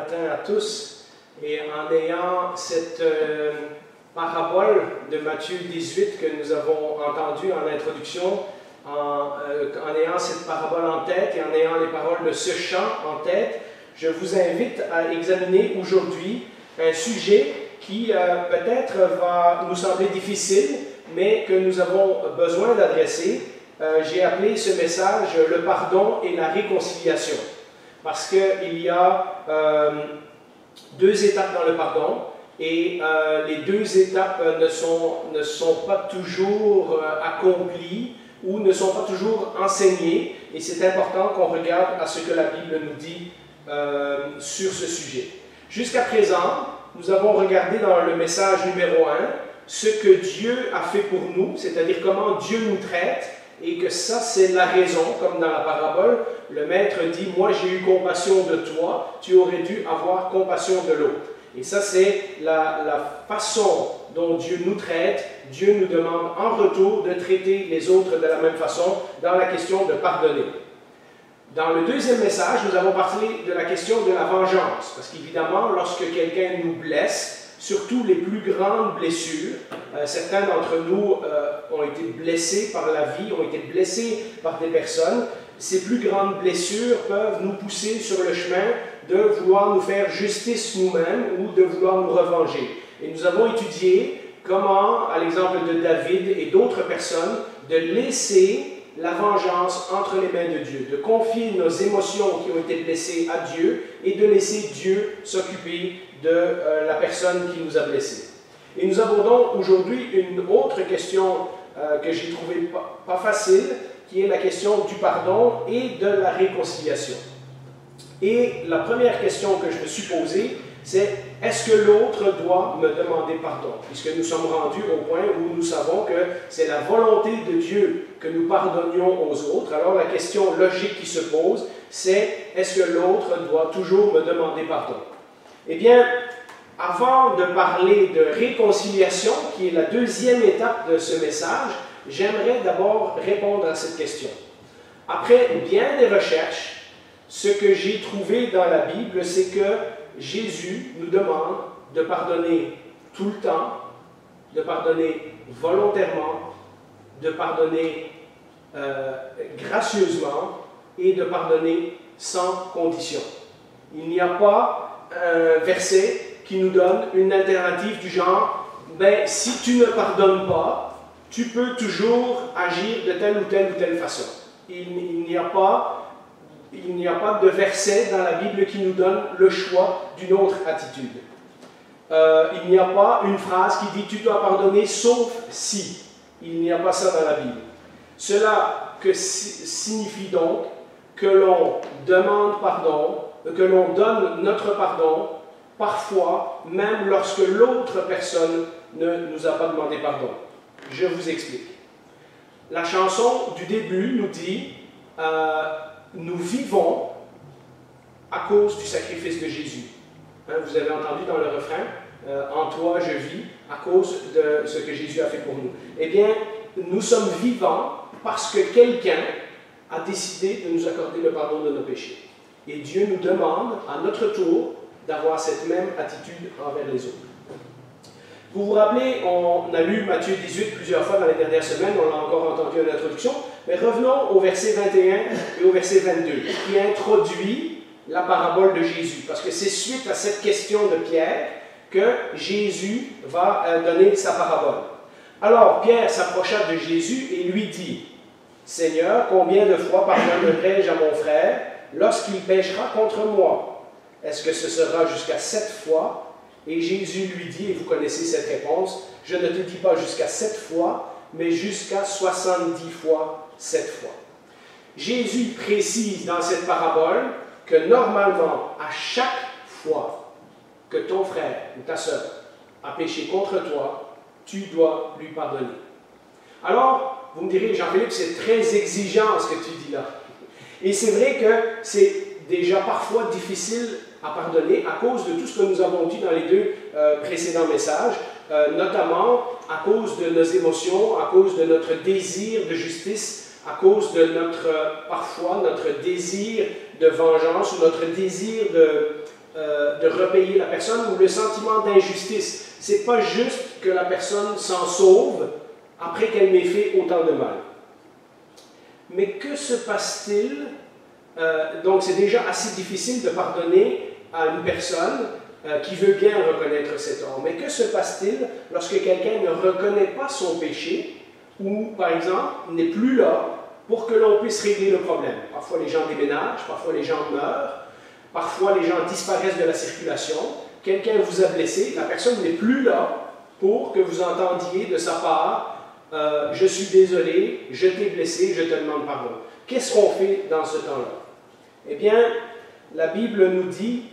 matin à tous. Et en ayant cette parabole de Matthieu 18 que nous avons entendue en introduction, en ayant cette parabole en tête et en ayant les paroles de ce chant en tête, je vous invite à examiner aujourd'hui un sujet qui peut-être va nous sembler difficile, mais que nous avons besoin d'adresser. J'ai appelé ce message « Le pardon et la réconciliation ». Parce qu'il y a deux étapes dans le pardon, et les deux étapes ne sont pas toujours accomplies ou ne sont pas toujours enseignées, et c'est important qu'on regarde à ce que la Bible nous dit sur ce sujet. Jusqu'à présent, nous avons regardé dans le message numéro 1 ce que Dieu a fait pour nous, c'est-à-dire comment Dieu nous traite, et que ça, c'est la raison, comme dans la parabole, le maître dit « Moi, j'ai eu compassion de toi, tu aurais dû avoir compassion de l'autre. » Et ça, c'est la façon dont Dieu nous traite. Dieu nous demande en retour de traiter les autres de la même façon dans la question de pardonner. Dans le deuxième message, nous avons parlé de la question de la vengeance, parce qu'évidemment, lorsque quelqu'un nous blesse, surtout les plus grandes blessures. Certains d'entre nous ont été blessés par la vie, ont été blessés par des personnes. Ces plus grandes blessures peuvent nous pousser sur le chemin de vouloir nous faire justice nous-mêmes ou de vouloir nous revenger. Et nous avons étudié comment, à l'exemple de David et d'autres personnes, de laisser la vengeance entre les mains de Dieu, de confier nos émotions qui ont été blessées à Dieu et de laisser Dieu s'occuper de la personne qui nous a blessés. Et nous abordons aujourd'hui une autre question que j'ai trouvée pas facile, qui est la question du pardon et de la réconciliation. Et la première question que je me suis posée, c'est est-ce que l'autre doit me demander pardon? Puisque nous sommes rendus au point où nous savons que c'est la volonté de Dieu que nous pardonnions aux autres. Alors la question logique qui se pose, c'est est-ce que l'autre doit toujours me demander pardon? Eh bien, avant de parler de réconciliation, qui est la deuxième étape de ce message, j'aimerais d'abord répondre à cette question. Après bien des recherches, ce que j'ai trouvé dans la Bible, c'est que Jésus nous demande de pardonner tout le temps, de pardonner volontairement, de pardonner gracieusement et de pardonner sans condition. Il n'y a pas un verset qui nous donne une alternative du genre « ben, si tu ne pardonnes pas, tu peux toujours agir de telle ou telle façon. » Il n'y a pas de verset dans la Bible qui nous donne le choix d'une autre attitude. Il n'y a pas une phrase qui dit « tu dois pardonner sauf si ». Il n'y a pas ça dans la Bible. Cela signifie donc que l'on demande pardon, que l'on donne notre pardon, parfois, même lorsque l'autre personne ne nous a pas demandé pardon. Je vous explique. La chanson du début nous dit nous vivons à cause du sacrifice de Jésus. Hein, vous avez entendu dans le refrain en toi je vis à cause de ce que Jésus a fait pour nous. Eh bien, nous sommes vivants parce que quelqu'un a décidé de nous accorder le pardon de nos péchés. Et Dieu nous demande, à notre tour, d'avoir cette même attitude envers les autres. Vous vous rappelez, on a lu Matthieu 18 plusieurs fois dans les dernières semaines, on l'a encore entendu en introduction, mais revenons au verset 21 et au verset 22, qui introduit la parabole de Jésus, parce que c'est suite à cette question de Pierre que Jésus va donner sa parabole. Alors Pierre s'approcha de Jésus et lui dit « Seigneur, combien de fois pardonnerai-je à mon frère lorsqu'il péchera contre moi? Est-ce que ce sera jusqu'à 7 fois? » Et Jésus lui dit, et vous connaissez cette réponse, « Je ne te dis pas jusqu'à 7 fois, mais jusqu'à 70 fois 7 fois. » Jésus précise dans cette parabole que normalement, à chaque fois que ton frère ou ta sœur a péché contre toi, tu dois lui pardonner. Alors, vous me direz, Jean-Philippe, c'est très exigeant ce que tu dis là. Et c'est vrai que c'est déjà parfois difficile à pardonner à cause de tout ce que nous avons dit dans les deux précédents messages, notamment à cause de nos émotions, à cause de notre désir de justice, à cause de parfois notre désir de vengeance ou notre désir de de repayer la personne ou le sentiment d'injustice. Ce n'est pas juste que la personne s'en sauve après qu'elle m'ait fait autant de mal. Mais que se passe-t-il? Donc c'est déjà assez difficile de pardonner à une personne qui veut bien reconnaître ses torts. Mais que se passe-t-il lorsque quelqu'un ne reconnaît pas son péché ou, par exemple, n'est plus là pour que l'on puisse régler le problème? Parfois les gens déménagent, parfois les gens meurent, parfois les gens disparaissent de la circulation, quelqu'un vous a blessé, la personne n'est plus là pour que vous entendiez de sa part « Je suis désolé, je t'ai blessé, je te demande pardon ». Qu'est-ce qu'on fait dans ce temps-là? Eh bien, la Bible nous dit,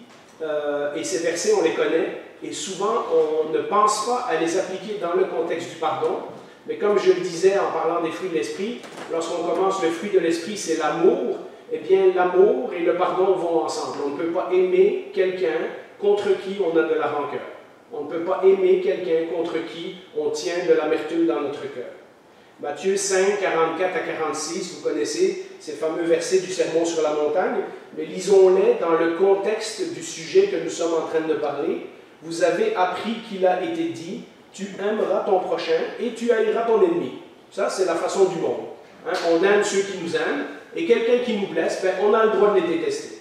et ces versets on les connaît, et souvent on ne pense pas à les appliquer dans le contexte du pardon, mais comme je le disais en parlant des fruits de l'esprit, lorsqu'on commence le fruit de l'esprit, c'est l'amour, eh bien l'amour et le pardon vont ensemble. On ne peut pas aimer quelqu'un contre qui on a de la rancœur. On ne peut pas aimer quelqu'un contre qui on tient de l'amertume dans notre cœur. Matthieu 5, 44 à 46, vous connaissez ces fameux versets du Sermon sur la montagne, mais lisons-les dans le contexte du sujet que nous sommes en train de parler. Vous avez appris qu'il a été dit, tu aimeras ton prochain et tu haïras ton ennemi. Ça, c'est la façon du monde. On aime ceux qui nous aiment, et quelqu'un qui nous blesse, ben, on a le droit de les détester.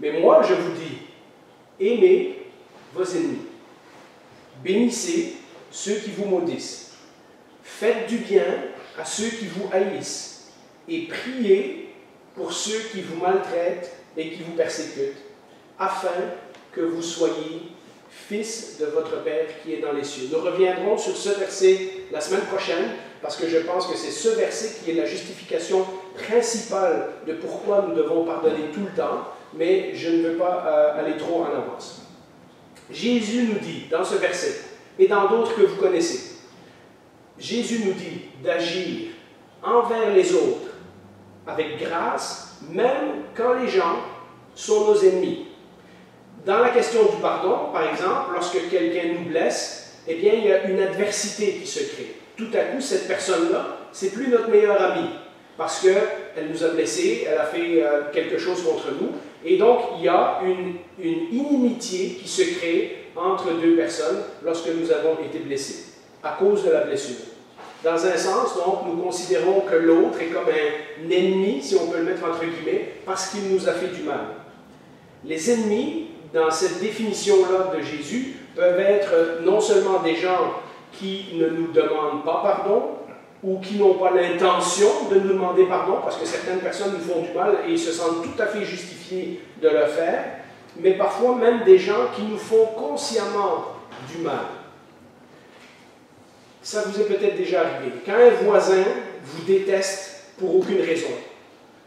Mais moi, je vous dis, aimez vos ennemis. Bénissez ceux qui vous maudissent. Faites du bien à ceux qui vous haïssent. Et priez pour ceux qui vous maltraitent et qui vous persécutent, afin que vous soyez fils de votre Père qui est dans les cieux. Nous reviendrons sur ce verset la semaine prochaine, parce que je pense que c'est ce verset qui est la justification principale de pourquoi nous devons pardonner tout le temps, mais je ne veux pas aller trop en avance. Jésus nous dit, dans ce verset, et dans d'autres que vous connaissez, Jésus nous dit d'agir envers les autres avec grâce, même quand les gens sont nos ennemis. Dans la question du pardon, par exemple, lorsque quelqu'un nous blesse, eh bien, il y a une adversité qui se crée. Tout à coup, cette personne-là, c'est plus notre meilleure amie, parce qu'elle nous a blessés, elle a fait quelque chose contre nous, et donc il y a une inimitié qui se crée entre deux personnes lorsque nous avons été blessés, à cause de la blessure. Dans un sens, donc, nous considérons que l'autre est comme un ennemi, si on peut le mettre entre guillemets, parce qu'il nous a fait du mal. Les ennemis, dans cette définition-là de Jésus, peuvent être non seulement des gens qui ne nous demandent pas pardon, ou qui n'ont pas l'intention de nous demander pardon, parce que certaines personnes nous font du mal et ils se sentent tout à fait justifiés de le faire, mais parfois même des gens qui nous font consciemment du mal. Ça vous est peut-être déjà arrivé. Quand un voisin vous déteste pour aucune raison,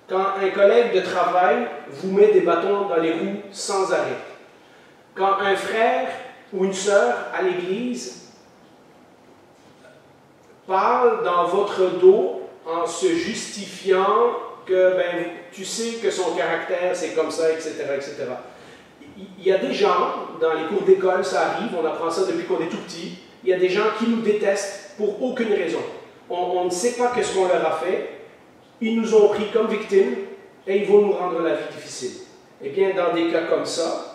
quand un collègue de travail vous met des bâtons dans les roues sans arrêt, quand un frère ou une sœur à l'église parle dans votre dos en se justifiant que ben, tu sais que son caractère c'est comme ça, etc., etc. Il y a des gens, dans les cours d'école, ça arrive, on apprend ça depuis qu'on est tout petit, il y a des gens qui nous détestent pour aucune raison. On ne sait pas ce qu'on leur a fait, ils nous ont pris comme victimes et ils vont nous rendre la vie difficile. Eh bien, dans des cas comme ça,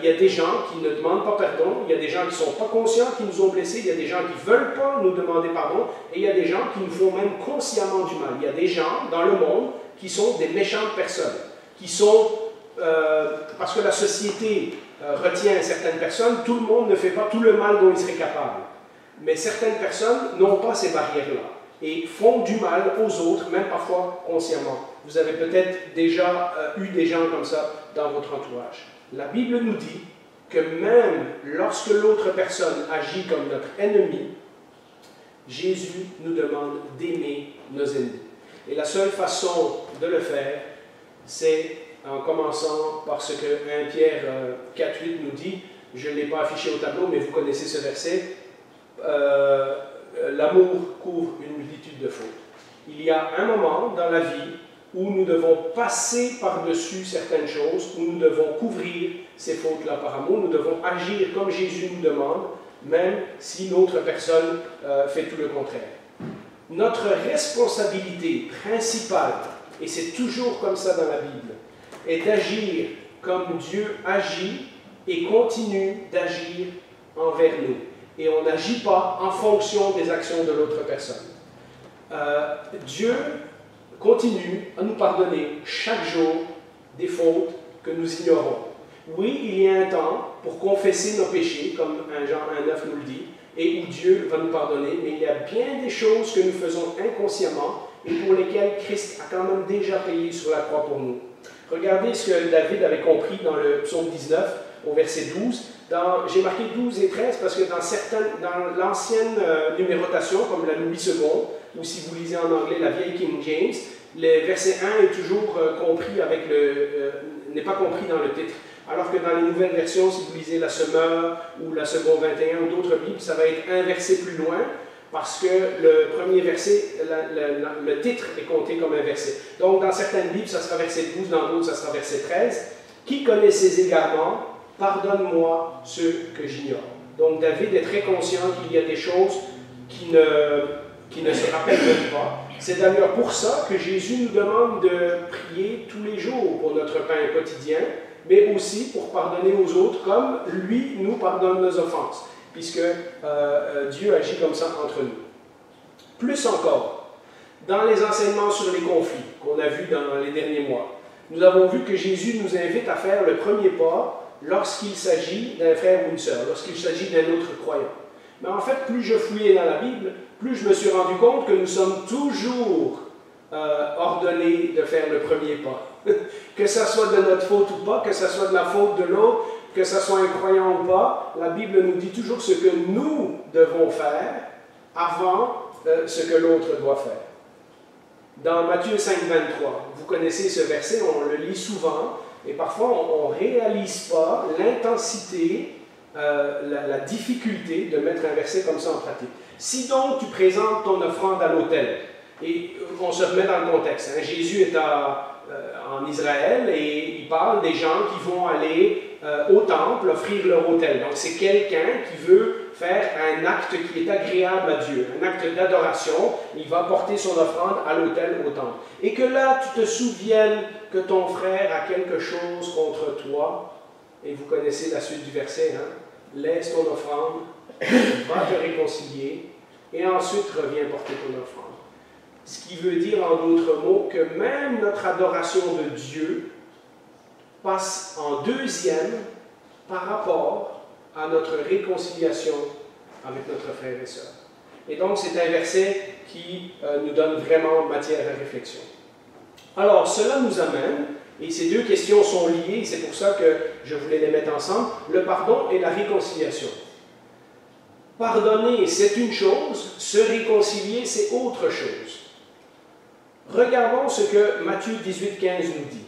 il y a des gens qui ne demandent pas pardon, il y a des gens qui ne sont pas conscients qu'ils nous ont blessés, il y a des gens qui ne veulent pas nous demander pardon, et il y a des gens qui nous font même consciemment du mal. Il y a des gens dans le monde qui sont des méchantes personnes, qui sont, parce que la société retient certaines personnes, tout le monde ne fait pas tout le mal dont il serait capable. Mais certaines personnes n'ont pas ces barrières-là et font du mal aux autres, même parfois consciemment. Vous avez peut-être déjà eu des gens comme ça dans votre entourage. La Bible nous dit que même lorsque l'autre personne agit comme notre ennemi, Jésus nous demande d'aimer nos ennemis. Et la seule façon de le faire, c'est en commençant par ce que 1 Pierre 4,8 nous dit. Je ne l'ai pas affiché au tableau, mais vous connaissez ce verset. L'amour couvre une multitude de fautes. Il y a un moment dans la vie où nous devons passer par-dessus certaines choses, où nous devons couvrir ces fautes-là par amour, nous devons agir comme Jésus nous demande, même si l'autre personne fait tout le contraire. Notre responsabilité principale, et c'est toujours comme ça dans la Bible, est d'agir comme Dieu agit et continue d'agir envers nous. Et on n'agit pas en fonction des actions de l'autre personne. Dieu continue à nous pardonner chaque jour des fautes que nous ignorons. Oui, il y a un temps pour confesser nos péchés, comme 1 Jean 1,9 nous le dit, et où Dieu va nous pardonner, mais il y a bien des choses que nous faisons inconsciemment et pour lesquelles Christ a quand même déjà payé sur la croix pour nous. Regardez ce que David avait compris dans le psaume 19, au verset 12. J'ai marqué 12 et 13 parce que dans l'ancienne numérotation, comme la Louis II, ou si vous lisez en anglais la vieille King James, le verset 1 est toujours compris avec n'est pas compris dans le titre. Alors que dans les nouvelles versions, si vous lisez la Semeur ou la Seconde 21 ou d'autres Bibles, ça va être un verset plus loin parce que le premier verset, le titre est compté comme un verset. Donc dans certaines Bibles, ça sera verset 12, dans d'autres, ça sera verset 13. Qui connaît ses égarements, pardonne-moi ceux que j'ignore. Donc David est très conscient qu'il y a des choses qui ne se rappellent même pas. C'est d'ailleurs pour ça que Jésus nous demande de prier tous les jours pour notre pain quotidien, mais aussi pour pardonner aux autres comme lui nous pardonne nos offenses, puisque Dieu agit comme ça entre nous. Plus encore, dans les enseignements sur les conflits qu'on a vus dans les derniers mois, nous avons vu que Jésus nous invite à faire le premier pas lorsqu'il s'agit d'un frère ou une sœur, lorsqu'il s'agit d'un autre croyant. Mais en fait, plus je fouillais dans la Bible, plus je me suis rendu compte que nous sommes toujours ordonnés de faire le premier pas. Que ce soit de notre faute ou pas, que ce soit de la faute de l'autre, que ce soit un croyant ou pas, la Bible nous dit toujours ce que nous devons faire avant ce que l'autre doit faire. Dans Matthieu 5, 23, vous connaissez ce verset, on le lit souvent, et parfois on ne réalise pas l'intensité, la difficulté de mettre un verset comme ça en pratique. Si donc tu présentes ton offrande à l'autel, et on se remet dans le contexte, hein, Jésus est en Israël et il parle des gens qui vont aller au temple offrir leur autel. Donc c'est quelqu'un qui veut faire un acte qui est agréable à Dieu, un acte d'adoration. Il va porter son offrande à l'autel, au temple. Et que là, tu te souviennes que ton frère a quelque chose contre toi, et vous connaissez la suite du verset, hein? Laisse ton offrande, va te réconcilier, et ensuite reviens porter ton offrande. Ce qui veut dire en d'autres mots que même notre adoration de Dieu passe en deuxième par rapport à notre réconciliation avec notre frère et sœur. Et donc c'est un verset qui nous donne vraiment matière à réflexion. Alors cela nous amène, et ces deux questions sont liées, c'est pour ça que je voulais les mettre ensemble, le pardon et la réconciliation. Pardonner, c'est une chose, se réconcilier, c'est autre chose. Regardons ce que Matthieu 18, 15 nous dit.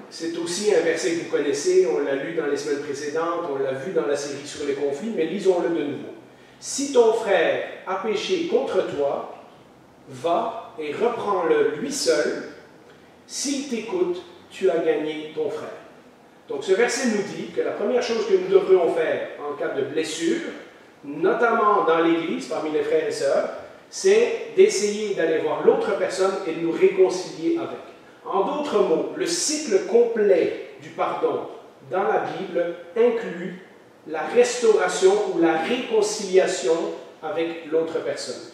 C'est aussi un verset que vous connaissez, on l'a lu dans les semaines précédentes, on l'a vu dans la série sur les conflits, mais lisons-le de nouveau. Si ton frère a péché contre toi, va et reprends-le lui seul. S'il t'écoute, tu as gagné ton frère. Donc ce verset nous dit que la première chose que nous devrions faire en cas de blessure, notamment dans l'Église, parmi les frères et sœurs, c'est d'essayer d'aller voir l'autre personne et de nous réconcilier avec. En d'autres mots, le cycle complet du pardon dans la Bible inclut la restauration ou la réconciliation avec l'autre personne.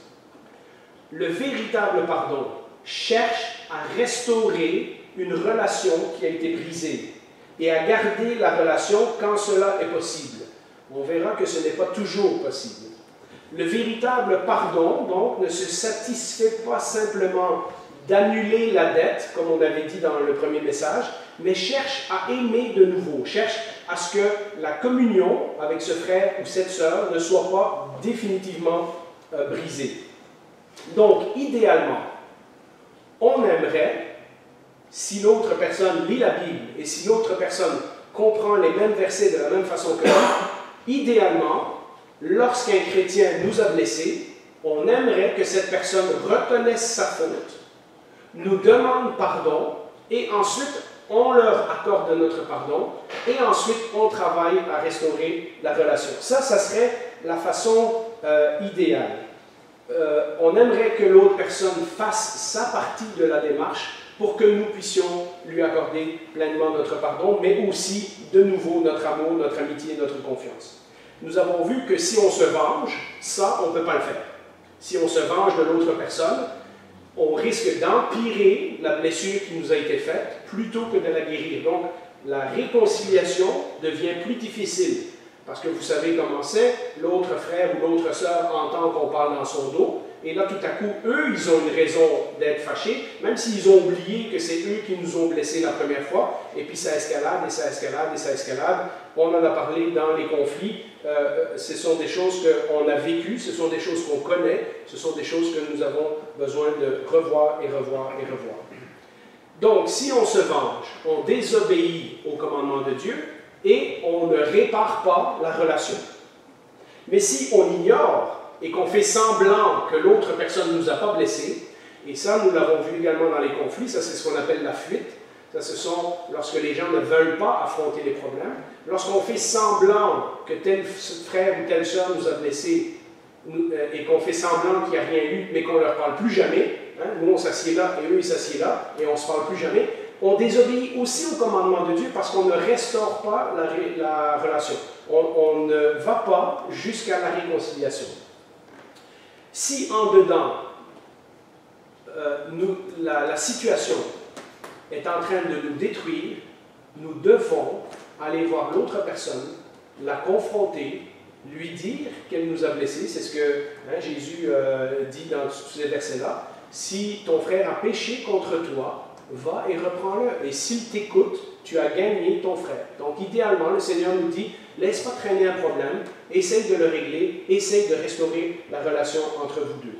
Le véritable pardon cherche à restaurer une relation qui a été brisée et à garder la relation quand cela est possible. On verra que ce n'est pas toujours possible. Le véritable pardon, donc, ne se satisfait pas simplement d'annuler la dette, comme on avait dit dans le premier message, mais cherche à aimer de nouveau, cherche à ce que la communion avec ce frère ou cette sœur ne soit pas définitivement brisée. Donc, idéalement, on aimerait, si l'autre personne lit la Bible et si l'autre personne comprend les mêmes versets de la même façon que nous, idéalement, lorsqu'un chrétien nous a blessés, on aimerait que cette personne reconnaisse sa faute, nous demande pardon, et ensuite on leur accorde notre pardon, et ensuite on travaille à restaurer la relation. Ça serait la façon idéale. On aimerait que l'autre personne fasse sa partie de la démarche pour que nous puissions lui accorder pleinement notre pardon, mais aussi, de nouveau, notre amour, notre amitié, notre confiance. Nous avons vu que si on se venge, ça, on ne peut pas le faire. Si on se venge de l'autre personne, on risque d'empirer la blessure qui nous a été faite plutôt que de la guérir. Donc, la réconciliation devient plus difficile. Parce que vous savez comment c'est, l'autre frère ou l'autre sœur entend qu'on parle dans son dos, et là, tout à coup, eux, ils ont une raison d'être fâchés, même s'ils ont oublié que c'est eux qui nous ont blessés la première fois, et puis ça escalade, et ça escalade, et ça escalade. On en a parlé dans les conflits, ce sont des choses qu'on a vécues, ce sont des choses qu'on connaît, ce sont des choses que nous avons besoin de revoir et revoir et revoir. Donc, si on se venge, on désobéit au commandement de Dieu, et on ne répare pas la relation. Mais si on ignore et qu'on fait semblant que l'autre personne ne nous a pas blessés, et ça nous l'avons vu également dans les conflits, ça c'est ce qu'on appelle la fuite, ça ce sont lorsque les gens ne veulent pas affronter les problèmes, lorsqu'on fait semblant que tel frère ou telle sœur nous a blessés, et qu'on fait semblant qu'il n'y a rien eu, mais qu'on ne leur parle plus jamais, hein, nous on s'assied là et eux ils s'assiedent là, et on ne se parle plus jamais, on désobéit aussi au commandement de Dieu parce qu'on ne restaure pas la relation. On ne va pas jusqu'à la réconciliation. Si en dedans, la situation est en train de nous détruire, nous devons aller voir l'autre personne, la confronter, lui dire qu'elle nous a blessés. C'est ce que Jésus dit dans tous ces versets-là. Si ton frère a péché contre toi, va et reprends-le. Et s'il t'écoute, tu as gagné ton frère. Donc, idéalement, le Seigneur nous dit, laisse pas traîner un problème, essaye de le régler, essaye de restaurer la relation entre vous deux.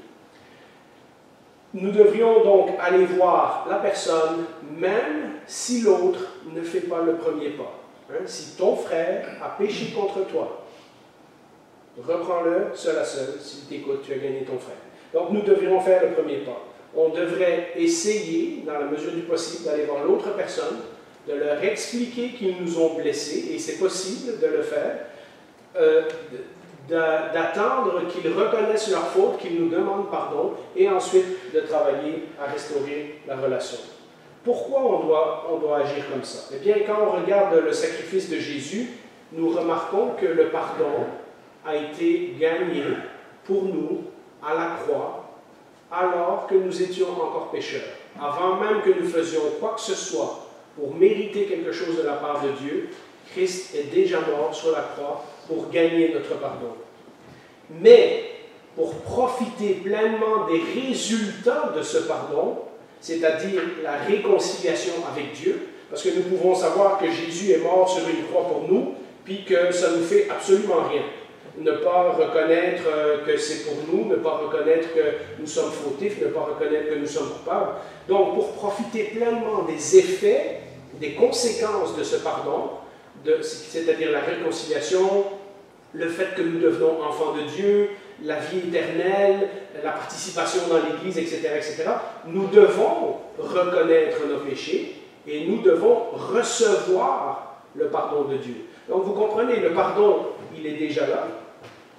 Nous devrions donc aller voir la personne, même si l'autre ne fait pas le premier pas. Hein? Si ton frère a péché contre toi, reprends-le seul à seul. S'il t'écoute, tu as gagné ton frère. Donc, nous devrions faire le premier pas. On devrait essayer, dans la mesure du possible, d'aller voir l'autre personne, de leur expliquer qu'ils nous ont blessés, et c'est possible de le faire, d'attendre qu'ils reconnaissent leur faute, qu'ils nous demandent pardon, et ensuite de travailler à restaurer la relation. Pourquoi on doit agir comme ça? Eh bien, quand on regarde le sacrifice de Jésus, nous remarquons que le pardon a été gagné pour nous à la croix, alors que nous étions encore pécheurs. Avant même que nous faisions quoi que ce soit pour mériter quelque chose de la part de Dieu, Christ est déjà mort sur la croix pour gagner notre pardon. Mais pour profiter pleinement des résultats de ce pardon, c'est-à-dire la réconciliation avec Dieu, parce que nous pouvons savoir que Jésus est mort sur une croix pour nous, puis que ça ne nous fait absolument rien. Ne pas reconnaître que c'est pour nous, ne pas reconnaître que nous sommes fautifs, ne pas reconnaître que nous sommes coupables. Donc, pour profiter pleinement des effets, des conséquences de ce pardon, c'est-à-dire la réconciliation, le fait que nous devenons enfants de Dieu, la vie éternelle, la participation dans l'Église, etc., etc., nous devons reconnaître nos péchés et nous devons recevoir le pardon de Dieu. Donc, vous comprenez, le pardon, il est déjà là,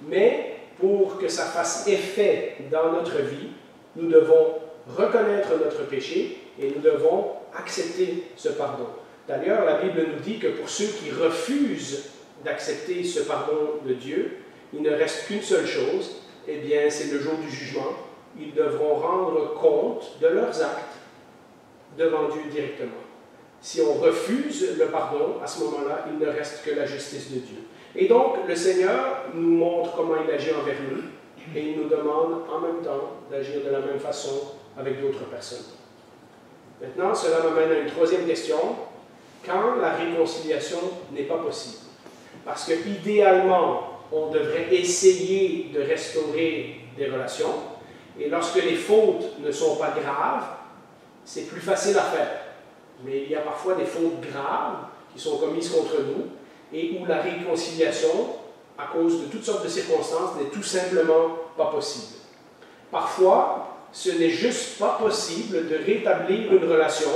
mais pour que ça fasse effet dans notre vie, nous devons reconnaître notre péché et nous devons accepter ce pardon. D'ailleurs, la Bible nous dit que pour ceux qui refusent d'accepter ce pardon de Dieu, il ne reste qu'une seule chose, eh bien, c'est le jour du jugement. Ils devront rendre compte de leurs actes devant Dieu directement. Si on refuse le pardon, à ce moment-là, il ne reste que la justice de Dieu. Et donc, le Seigneur nous montre comment il agit envers nous, et il nous demande en même temps d'agir de la même façon avec d'autres personnes. Maintenant, cela m'amène à une troisième question. Quand la réconciliation n'est pas possible? Parce que idéalement, on devrait essayer de restaurer des relations, et lorsque les fautes ne sont pas graves, c'est plus facile à faire. Mais il y a parfois des fautes graves qui sont commises contre nous, et où la réconciliation, à cause de toutes sortes de circonstances, n'est tout simplement pas possible. Parfois, ce n'est juste pas possible de rétablir une relation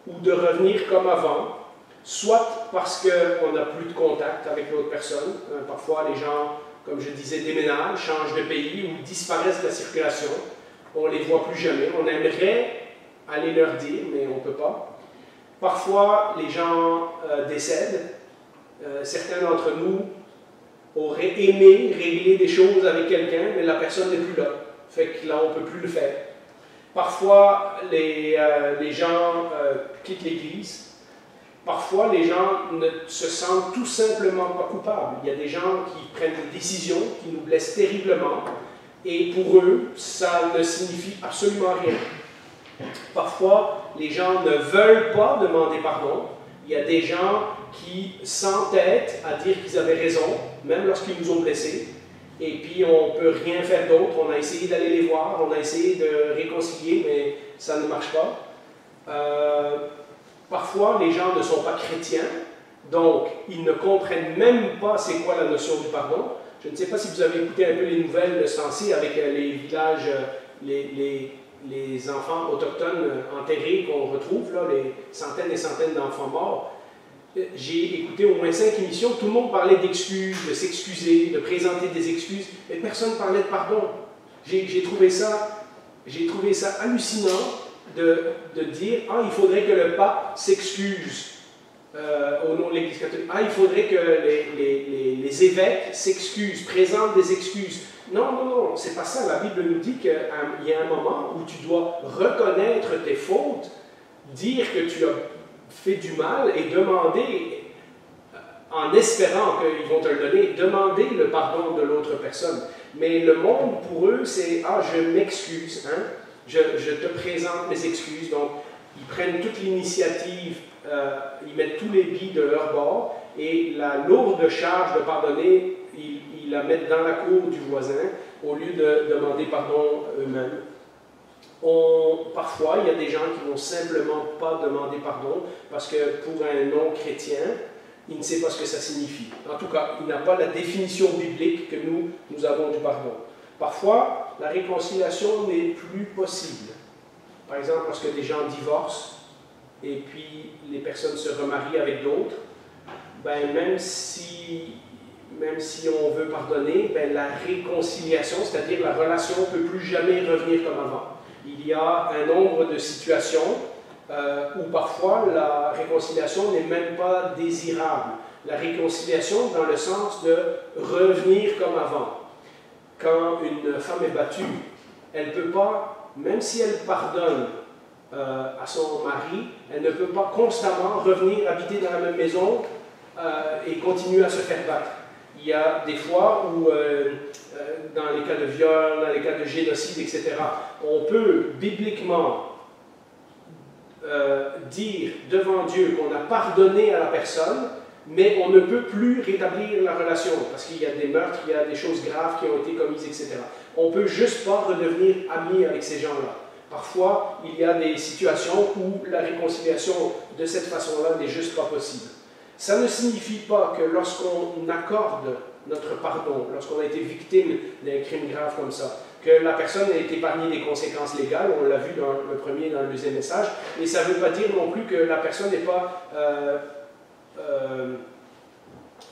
ou de revenir comme avant, soit parce qu'on n'a plus de contact avec l'autre personne. Parfois, les gens, comme je disais, déménagent, changent de pays ou disparaissent de la circulation. On ne les voit plus jamais. On aimerait aller leur dire, mais on ne peut pas. Parfois, les gens décèdent. Certains d'entre nous auraient aimé régler des choses avec quelqu'un, mais la personne n'est plus là. Fait que là, on ne peut plus le faire. Parfois, les gens quittent l'Église. Parfois, les gens ne se sentent tout simplement pas coupables. Il y a des gens qui prennent des décisions qui nous blessent terriblement, et pour eux, ça ne signifie absolument rien. Parfois, les gens ne veulent pas demander pardon. Il y a des gens qui s'entêtent à dire qu'ils avaient raison, même lorsqu'ils nous ont blessés. Et puis, on ne peut rien faire d'autre. On a essayé d'aller les voir, on a essayé de réconcilier, mais ça ne marche pas. Parfois, les gens ne sont pas chrétiens, donc ils ne comprennent même pas c'est quoi la notion du pardon. Je ne sais pas si vous avez écouté un peu les nouvelles de ce temps-ci avec les villages, les enfants autochtones enterrés qu'on retrouve, là, les centaines et centaines d'enfants morts. J'ai écouté au moins 5 émissions, tout le monde parlait d'excuses, de s'excuser, de présenter des excuses, mais personne ne parlait de pardon. J'ai trouvé ça hallucinant de dire « Ah, il faudrait que le pape s'excuse au nom de l'Église catholique. Ah, il faudrait que les évêques s'excusent, présentent des excuses. » Non, non, non, c'est pas ça. La Bible nous dit qu'il y a un moment où tu dois reconnaître tes fautes, dire que tu as fait du mal et demander, en espérant qu'ils vont te le donner, demander le pardon de l'autre personne. Mais le monde, pour eux, c'est « Ah, je m'excuse, hein? Je te présente mes excuses. » Donc, ils prennent toute l'initiative, ils mettent tous les billes de leur bord, et la lourde charge de pardonner, ils la mettent dans la cour du voisin, au lieu de demander pardon eux-mêmes. Parfois, il y a des gens qui ne vont simplement pas demander pardon, parce que pour un non-chrétien, il ne sait pas ce que ça signifie. En tout cas, il n'a pas la définition biblique que nous avons du pardon. Parfois, la réconciliation n'est plus possible. Par exemple, lorsque des gens divorcent et puis les personnes se remarient avec d'autres, ben, même si on veut pardonner, ben, la réconciliation, c'est-à-dire la relation, ne peut plus jamais revenir comme avant. Il y a un nombre de situations où parfois la réconciliation n'est même pas désirable. La réconciliation dans le sens de revenir comme avant. Quand une femme est battue, elle ne peut pas, même si elle pardonne à son mari, elle ne peut pas constamment revenir habiter dans la même maison et continuer à se faire battre. Il y a des fois où, dans les cas de viol, dans les cas de génocide, etc., on peut bibliquement dire devant Dieu qu'on a pardonné à la personne, mais on ne peut plus rétablir la relation, parce qu'il y a des meurtres, il y a des choses graves qui ont été commises, etc. On ne peut juste pas redevenir amis avec ces gens-là. Parfois, il y a des situations où la réconciliation de cette façon-là n'est juste pas possible. Ça ne signifie pas que lorsqu'on accorde notre pardon, lorsqu'on a été victime d'un crime grave comme ça, que la personne est épargnée des conséquences légales, on l'a vu dans le premier et dans le deuxième message, et ça ne veut pas dire non plus que la personne n'est pas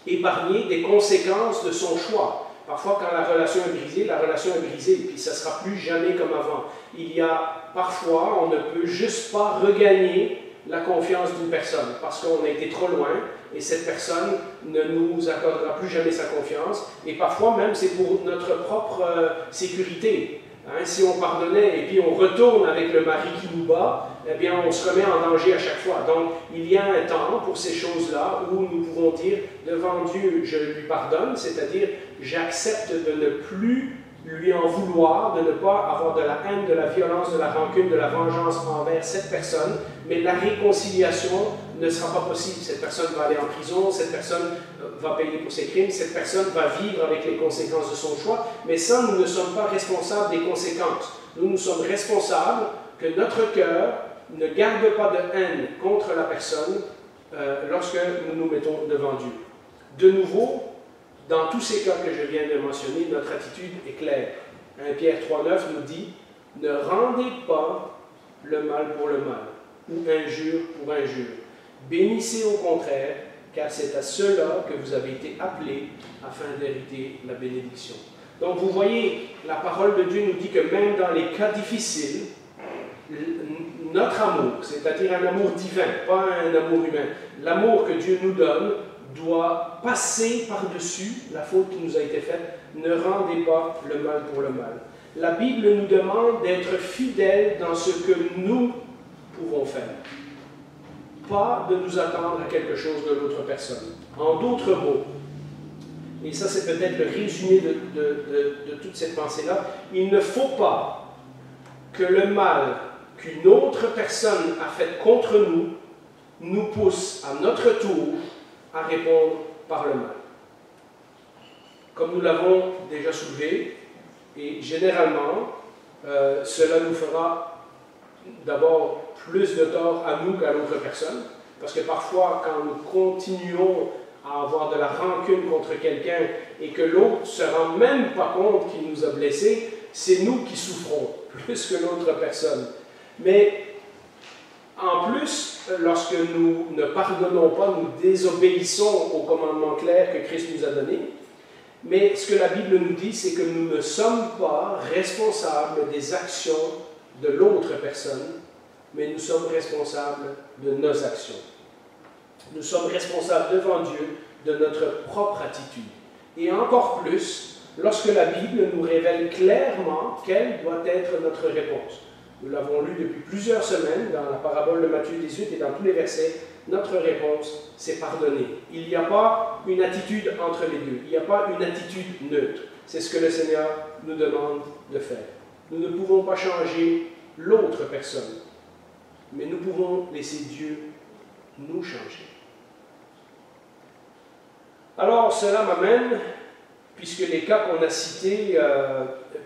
épargnée des conséquences de son choix. Parfois, quand la relation est brisée, puis ça ne sera plus jamais comme avant. Il y a parfois, on ne peut juste pas regagner la confiance d'une personne, parce qu'on a été trop loin, et cette personne ne nous accordera plus jamais sa confiance, et parfois même c'est pour notre propre sécurité. Hein, si on pardonnait et puis on retourne avec le mari qui nous bat, eh bien on se remet en danger à chaque fois. Donc il y a un temps pour ces choses-là où nous pouvons dire devant Dieu, je lui pardonne, c'est-à-dire j'accepte de ne plus lui en vouloir, de ne pas avoir de la haine, de la violence, de la rancune, de la vengeance envers cette personne, mais la réconciliation ne sera pas possible. Cette personne va aller en prison, cette personne va payer pour ses crimes, cette personne va vivre avec les conséquences de son choix, mais ça, nous ne sommes pas responsables des conséquences. Nous sommes responsables que notre cœur ne garde pas de haine contre la personne lorsque nous nous mettons devant Dieu. De nouveau, dans tous ces cas que je viens de mentionner, notre attitude est claire. 1 Pierre 3,9 nous dit « Ne rendez pas le mal pour le mal, ou injure pour injure. Bénissez au contraire, car c'est à cela que vous avez été appelés afin d'hériter la bénédiction. » Donc vous voyez, la parole de Dieu nous dit que même dans les cas difficiles, notre amour, c'est-à-dire un amour divin, pas un amour humain, l'amour que Dieu nous donne doit passer par-dessus la faute qui nous a été faite. Ne rendez pas le mal pour le mal. La Bible nous demande d'être fidèles dans ce que nous pouvons faire. Pas de nous attendre à quelque chose de l'autre personne. En d'autres mots, et ça c'est peut-être le résumé de toute cette pensée-là, il ne faut pas que le mal qu'une autre personne a fait contre nous nous pousse à notre tour à répondre par le mal. Comme nous l'avons déjà soulevé, et généralement, cela nous fera d'abord plus de tort à nous qu'à l'autre personne, parce que parfois, quand nous continuons à avoir de la rancune contre quelqu'un et que l'autre ne se rend même pas compte qu'il nous a blessés, c'est nous qui souffrons plus que l'autre personne. Mais en plus, lorsque nous ne pardonnons pas, nous désobéissons au commandement clair que Christ nous a donné. Mais ce que la Bible nous dit, c'est que nous ne sommes pas responsables des actions de l'autre personne, mais nous sommes responsables de nos actions. Nous sommes responsables devant Dieu de notre propre attitude. Et encore plus, lorsque la Bible nous révèle clairement quelle doit être notre réponse. Nous l'avons lu depuis plusieurs semaines dans la parabole de Matthieu 18 et dans tous les versets. Notre réponse, c'est pardonner. Il n'y a pas une attitude entre les deux. Il n'y a pas une attitude neutre. C'est ce que le Seigneur nous demande de faire. Nous ne pouvons pas changer l'autre personne, mais nous pouvons laisser Dieu nous changer. Alors, cela m'amène, puisque les cas qu'on a cités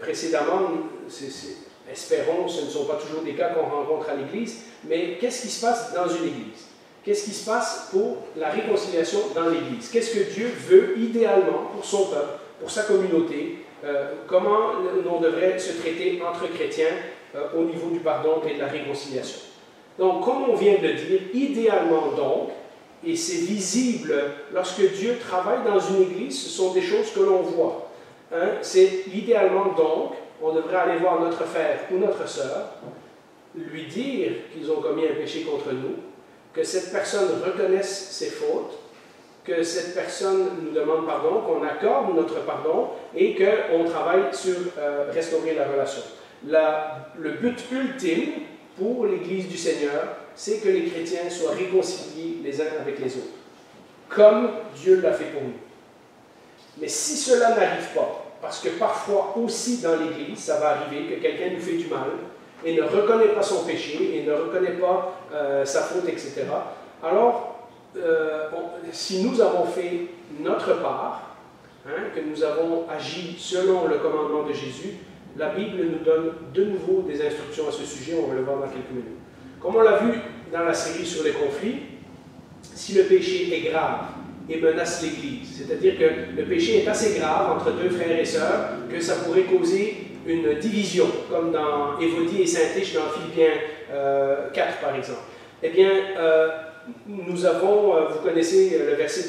précédemment, espérons, ce ne sont pas toujours des cas qu'on rencontre à l'Église, mais qu'est-ce qui se passe dans une Église? Qu'est-ce qui se passe pour la réconciliation dans l'Église? Qu'est-ce que Dieu veut idéalement pour son peuple, pour sa communauté? Comment on devrait se traiter entre chrétiens au niveau du pardon et de la réconciliation? Donc, comme on vient de le dire, idéalement donc, et c'est visible lorsque Dieu travaille dans une Église, ce sont des choses que l'on voit. C'est idéalement donc, on devrait aller voir notre frère ou notre sœur, lui dire qu'ils ont commis un péché contre nous, que cette personne reconnaisse ses fautes, que cette personne nous demande pardon, qu'on accorde notre pardon et qu'on travaille sur restaurer la relation. Le but ultime pour l'Église du Seigneur, c'est que les chrétiens soient réconciliés les uns avec les autres, comme Dieu l'a fait pour nous. Mais si cela n'arrive pas, parce que parfois aussi dans l'Église, ça va arriver que quelqu'un nous fait du mal et ne reconnaît pas son péché et ne reconnaît pas sa faute, etc. Alors, si nous avons fait notre part, que nous avons agi selon le commandement de Jésus, la Bible nous donne de nouveau des instructions à ce sujet, on va le voir dans quelques minutes. Comme on l'a vu dans la série sur les conflits, si le péché est grave et menace l'Église, c'est-à-dire que le péché est assez grave entre deux frères et sœurs que ça pourrait causer une division, comme dans Évodie et Syntyche dans Philippiens 4 par exemple. Eh bien, nous avons, vous connaissez le verset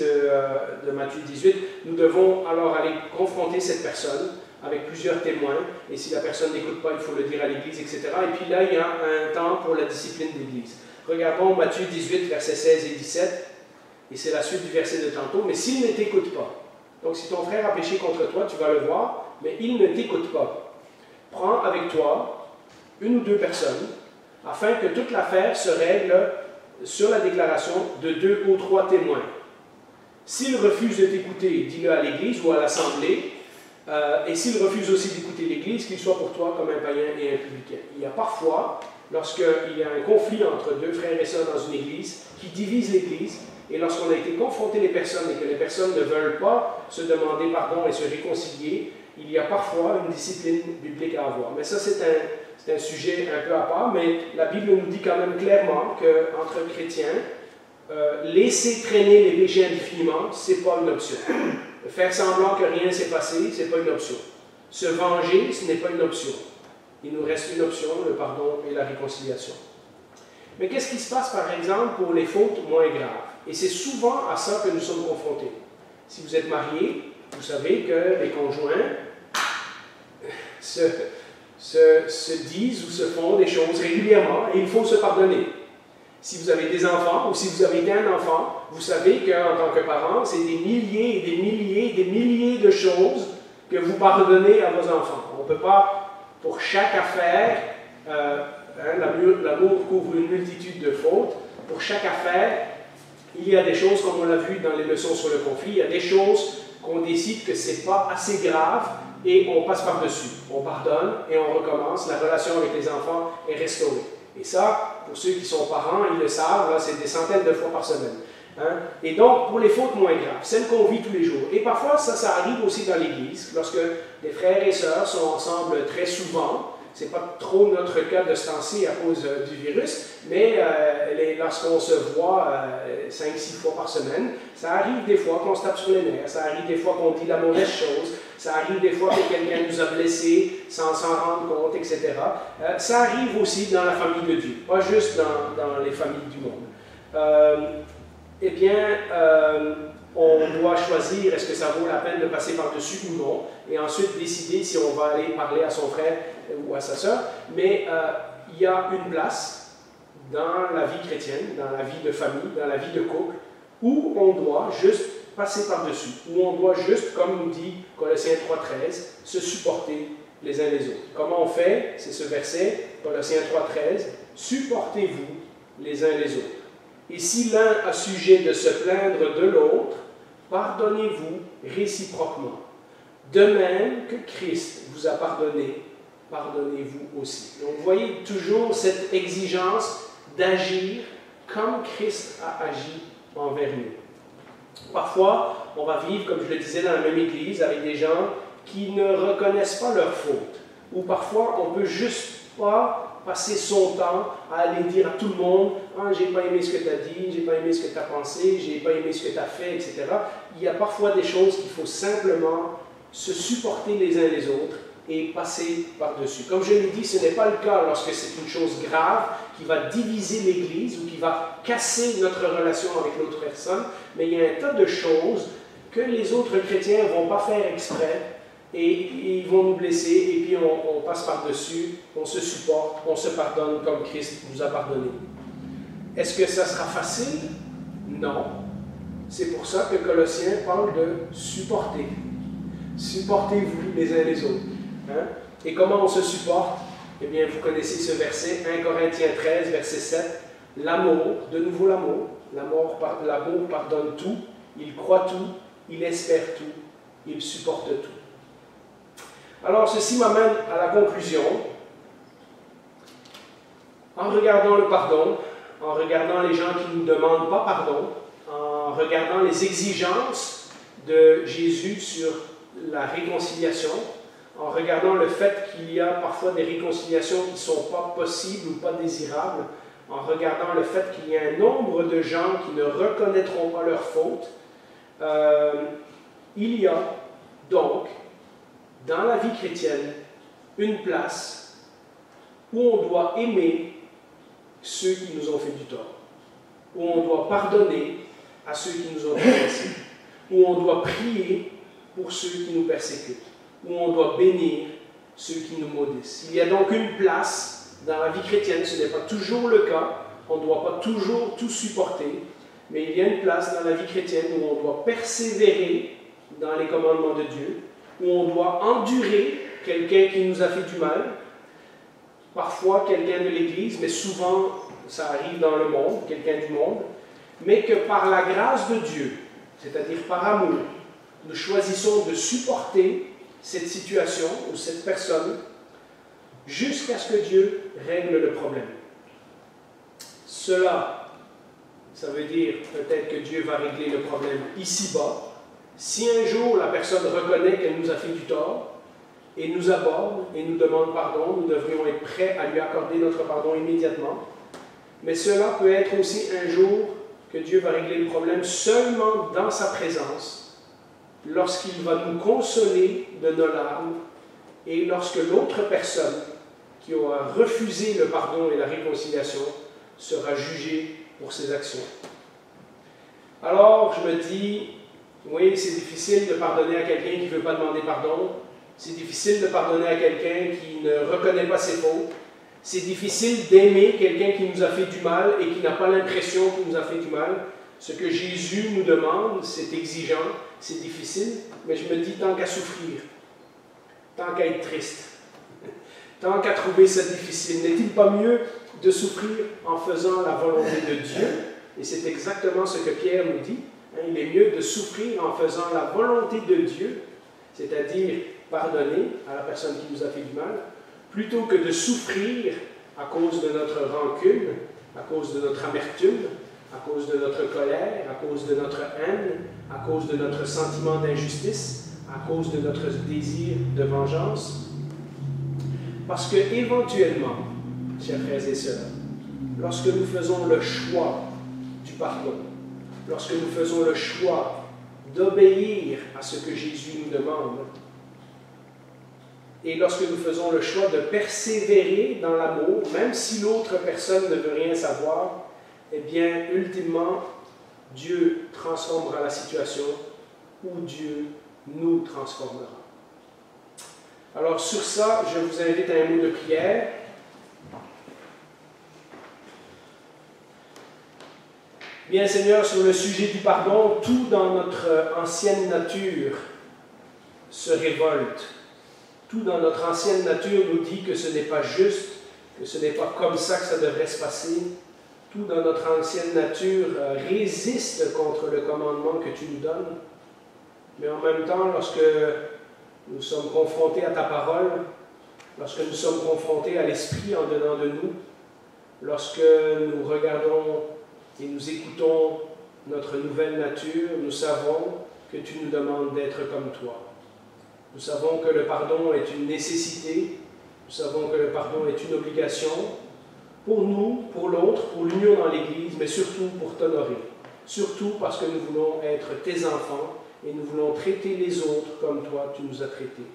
de Matthieu 18, nous devons alors aller confronter cette personne avec plusieurs témoins, et si la personne n'écoute pas, il faut le dire à l'Église, etc. Et puis là, il y a un temps pour la discipline de l'Église. Regardons Matthieu 18, versets 16 et 17, et c'est la suite du verset de tantôt, mais s'il ne t'écoute pas, donc si ton frère a péché contre toi, tu vas le voir, mais il ne t'écoute pas, prends avec toi une ou deux personnes, afin que toute l'affaire se règle sur la déclaration de 2 ou 3 témoins. S'il refuse de t'écouter, dis-le à l'Église ou à l'Assemblée, et s'il refuse aussi d'écouter l'Église, qu'il soit pour toi comme un païen et un publicain. Il y a parfois, lorsqu'il y a un conflit entre deux frères et sœurs dans une Église, qui divise l'Église, et lorsqu'on a été confronté les personnes et que les personnes ne veulent pas se demander pardon et se réconcilier, il y a parfois une discipline biblique à avoir. Mais ça, c'est un sujet un peu à part, mais la Bible nous dit quand même clairement qu'entre chrétiens, laisser traîner les péchés indéfiniment, ce n'est pas une option. Faire semblant que rien ne s'est passé, ce n'est pas une option. Se venger, ce n'est pas une option. Il nous reste une option, le pardon et la réconciliation. Mais qu'est-ce qui se passe, par exemple, pour les fautes moins graves? Et c'est souvent à ça que nous sommes confrontés. Si vous êtes marié, vous savez que les conjoints se disent ou se font des choses régulièrement et il faut se pardonner. Si vous avez des enfants ou si vous avez été un enfant, vous savez qu'en tant que parent, c'est des milliers et des milliers et des milliers de choses que vous pardonnez à vos enfants. On ne peut pas, pour chaque affaire, l'amour couvre une multitude de fautes, pour chaque affaire, il y a des choses, comme on l'a vu dans les leçons sur le conflit, il y a des choses qu'on décide que ce n'est pas assez grave et on passe par-dessus. On pardonne et on recommence, la relation avec les enfants est restaurée. Et ça, pour ceux qui sont parents, ils le savent, là, c'est des centaines de fois par semaine. Hein? Et donc, pour les fautes moins graves, celles qu'on vit tous les jours. Et parfois, ça arrive aussi dans l'Église, lorsque des frères et sœurs sont ensemble très souvent. Ce n'est pas trop notre cas de ce temps-ci à cause du virus, mais lorsqu'on se voit 5-6 fois par semaine, ça arrive des fois qu'on se tape sur les nerfs, ça arrive des fois qu'on dit la mauvaise chose, ça arrive des fois que quelqu'un nous a blessés sans s'en rendre compte, etc. Ça arrive aussi dans la famille de Dieu, pas juste dans les familles du monde. On doit choisir est-ce que ça vaut la peine de passer par-dessus ou non, et ensuite décider si on va aller parler à son frère ou à sa sœur. Mais il y a une place dans la vie chrétienne, dans la vie de famille, dans la vie de couple, où on doit juste passer par-dessus, où on doit juste, comme nous dit Colossiens 3,13, se supporter les uns les autres. Comment on fait? C'est ce verset, Colossiens 3,13, supportez-vous les uns les autres. Et si l'un a sujet de se plaindre de l'autre, pardonnez-vous réciproquement. De même que Christ vous a pardonné, pardonnez-vous aussi. Donc vous voyez toujours cette exigence d'agir comme Christ a agi envers nous. Parfois, on va vivre, comme je le disais, dans la même église avec des gens qui ne reconnaissent pas leurs fautes. Ou parfois, on ne peut juste pas passer son temps à aller dire à tout le monde « Ah, j'ai pas aimé ce que tu as dit, j'ai pas aimé ce que tu as pensé, j'ai pas aimé ce que tu as fait, etc. » Il y a parfois des choses qu'il faut simplement se supporter les uns les autres et passer par-dessus. Comme je l'ai dit, ce n'est pas le cas lorsque c'est une chose grave qui va diviser l'Église ou qui va casser notre relation avec l'autre personne, mais il y a un tas de choses que les autres chrétiens ne vont pas faire exprès et ils vont nous blesser et puis on passe par-dessus, on se supporte, on se pardonne comme Christ nous a pardonné. Est-ce que ça sera facile? Non. C'est pour ça que Colossiens parle de supporter. Supportez-vous les uns les autres. Hein? Et comment on se supporte? Eh bien, vous connaissez ce verset, 1 Corinthiens 13, verset 7. L'amour, de nouveau l'amour. L'amour pardonne tout, il croit tout, il espère tout, il supporte tout. Alors, ceci m'amène à la conclusion. En regardant le pardon, en regardant les gens qui ne nous demandent pas pardon, en regardant les exigences de Jésus sur la réconciliation, en regardant le fait qu'il y a parfois des réconciliations qui ne sont pas possibles ou pas désirables, en regardant le fait qu'il y a un nombre de gens qui ne reconnaîtront pas leurs fautes, il y a donc, dans la vie chrétienne, une place où on doit aimer ceux qui nous ont fait du tort, où on doit pardonner à ceux qui nous ont blessés, où on doit prier pour ceux qui nous persécutent, où on doit bénir ceux qui nous maudissent. Il y a donc une place dans la vie chrétienne, ce n'est pas toujours le cas, on ne doit pas toujours tout supporter, mais il y a une place dans la vie chrétienne où on doit persévérer dans les commandements de Dieu, où on doit endurer quelqu'un qui nous a fait du mal, parfois quelqu'un de l'Église, mais souvent ça arrive dans le monde, quelqu'un du monde, mais que par la grâce de Dieu, c'est-à-dire par amour, nous choisissons de supporter cette situation ou cette personne jusqu'à ce que Dieu règle le problème. Cela, ça veut dire peut-être que Dieu va régler le problème ici-bas. Si un jour la personne reconnaît qu'elle nous a fait du tort et nous aborde et nous demande pardon, nous devrions être prêts à lui accorder notre pardon immédiatement. Mais cela peut être aussi un jour que Dieu va régler le problème seulement dans sa présence, lorsqu'il va nous consoler de nos larmes et lorsque l'autre personne qui aura refusé le pardon et la réconciliation sera jugée pour ses actions. Alors, je me dis, oui, c'est difficile de pardonner à quelqu'un qui ne veut pas demander pardon. C'est difficile de pardonner à quelqu'un qui ne reconnaît pas ses fautes. C'est difficile d'aimer quelqu'un qui nous a fait du mal et qui n'a pas l'impression qu'il nous a fait du mal. Ce que Jésus nous demande, c'est exigeant, c'est difficile, mais je me dis tant qu'à souffrir, tant qu'à être triste, tant qu'à trouver ça difficile, n'est-il pas mieux de souffrir en faisant la volonté de Dieu? Et c'est exactement ce que Pierre nous dit. Il est mieux de souffrir en faisant la volonté de Dieu, c'est-à-dire pardonner à la personne qui nous a fait du mal, plutôt que de souffrir à cause de notre rancune, à cause de notre amertume, à cause de notre colère, à cause de notre haine, à cause de notre sentiment d'injustice, à cause de notre désir de vengeance. Parce que éventuellement, chers frères et sœurs, lorsque nous faisons le choix du pardon, lorsque nous faisons le choix d'obéir à ce que Jésus nous demande, et lorsque nous faisons le choix de persévérer dans l'amour, même si l'autre personne ne veut rien savoir, eh bien, ultimement, Dieu transformera la situation ou Dieu nous transformera. Alors, sur ça, je vous invite à un mot de prière. Bien, Seigneur, sur le sujet du pardon, tout dans notre ancienne nature se révolte. Tout dans notre ancienne nature nous dit que ce n'est pas juste, que ce n'est pas comme ça que ça devrait se passer. Tout dans notre ancienne nature résiste contre le commandement que tu nous donnes. Mais en même temps, lorsque nous sommes confrontés à ta parole, lorsque nous sommes confrontés à l'Esprit en dedans de nous, lorsque nous regardons et nous écoutons notre nouvelle nature, nous savons que tu nous demandes d'être comme toi. Nous savons que le pardon est une nécessité, nous savons que le pardon est une obligation pour nous, pour l'autre, pour l'union dans l'Église, mais surtout pour t'honorer. Surtout parce que nous voulons être tes enfants et nous voulons traiter les autres comme toi tu nous as traités.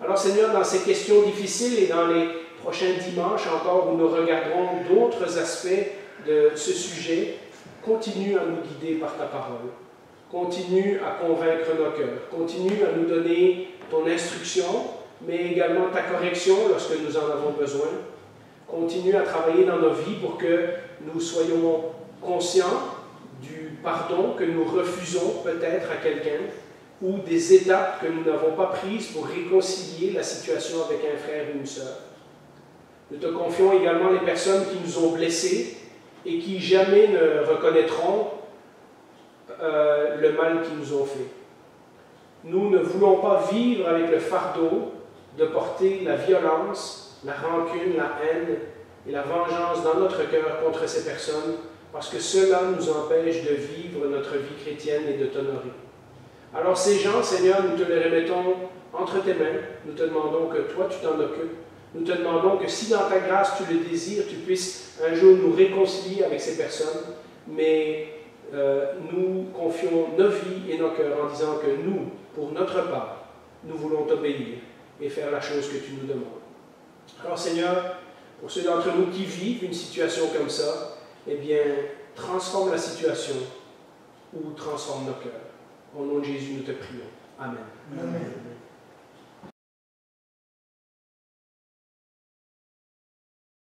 Alors Seigneur, dans ces questions difficiles et dans les prochains dimanches encore où nous regarderons d'autres aspects de ce sujet, continue à nous guider par ta parole. Continue à convaincre nos cœurs. Continue à nous donner ton instruction, mais également ta correction lorsque nous en avons besoin. Continue à travailler dans nos vies pour que nous soyons conscients du pardon que nous refusons peut-être à quelqu'un ou des étapes que nous n'avons pas prises pour réconcilier la situation avec un frère ou une sœur. Nous te confions également les personnes qui nous ont blessés et qui jamais ne reconnaîtront le mal qu'ils nous ont fait. Nous ne voulons pas vivre avec le fardeau de porter la violence, la rancune, la haine et la vengeance dans notre cœur contre ces personnes, parce que cela nous empêche de vivre notre vie chrétienne et de t'honorer. Alors ces gens, Seigneur, nous te les remettons entre tes mains. Nous te demandons que toi, tu t'en occupes. Nous te demandons que si dans ta grâce tu le désires, tu puisses un jour nous réconcilier avec ces personnes, mais nous confions nos vies et nos cœurs en disant que nous, pour notre part, nous voulons t'obéir et faire la chose que tu nous demandes. Alors Seigneur, pour ceux d'entre nous qui vivent une situation comme ça, eh bien, transforme la situation ou transforme nos cœurs. Au nom de Jésus, nous te prions. Amen. Amen.